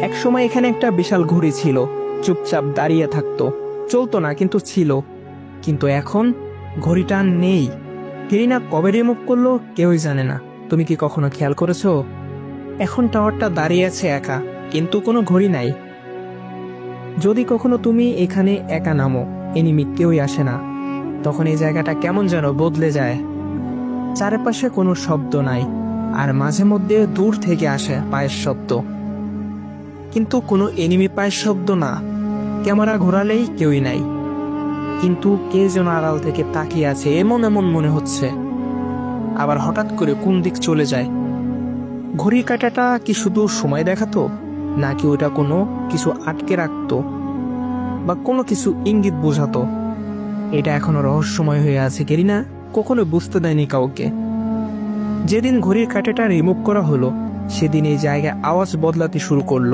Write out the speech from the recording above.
একসময় এখানে একটা বিশাল ঘড়ি ছিল, চুপচাপ দাঁড়িয়ে থাকতো, চলতো না কিন্তু ছিল। কিন্তু এখন ঘড়িটা নেই। কেরিনা কবে রিমুভ করলো কেউই জানে না। তুমি কি কখনো খেয়াল করেছো? এখন টাওয়ারটা দাঁড়িয়ে আছে একা, কিন্তু কোনো ঘড়ি নাই। যদি কখনো তুমি এখানে একা নামো, এনিমি কেউই আসে না, তখন এই জায়গাটা কেমন যেন বদলে যায়। চারপাশে কোনো শব্দ নাই, আর মাঝে মধ্যে দূর থেকে আসে পায়ের শব্দ, কিন্তু কোনো এনিমি পায়ের শব্দ না। ক্যামেরা ঘোরালেই কেউই নাই, কিন্তু কে যেন আড়াল থেকে তাকিয়ে আছে এমন এমন মনে হচ্ছে। আবার হঠাৎ করে কোন দিক চলে যায়। ঘড়ির কাঁটাটা কি শুধু সময় দেখাতো, নাকি ওটা কোনো কিছু আটকে রাখতো, বা কোনো কিছু ইঙ্গিত বোঝাতো? এটা এখনো রহস্যময় হয়ে আছে। কেরিনা কখনো বুঝতে দেয়নি কাউকে। যেদিন ঘড়ির কাঁটাটা রিমুভ করা হলো, সেদিন এই জায়গায় আওয়াজ বদলাতে শুরু করলো।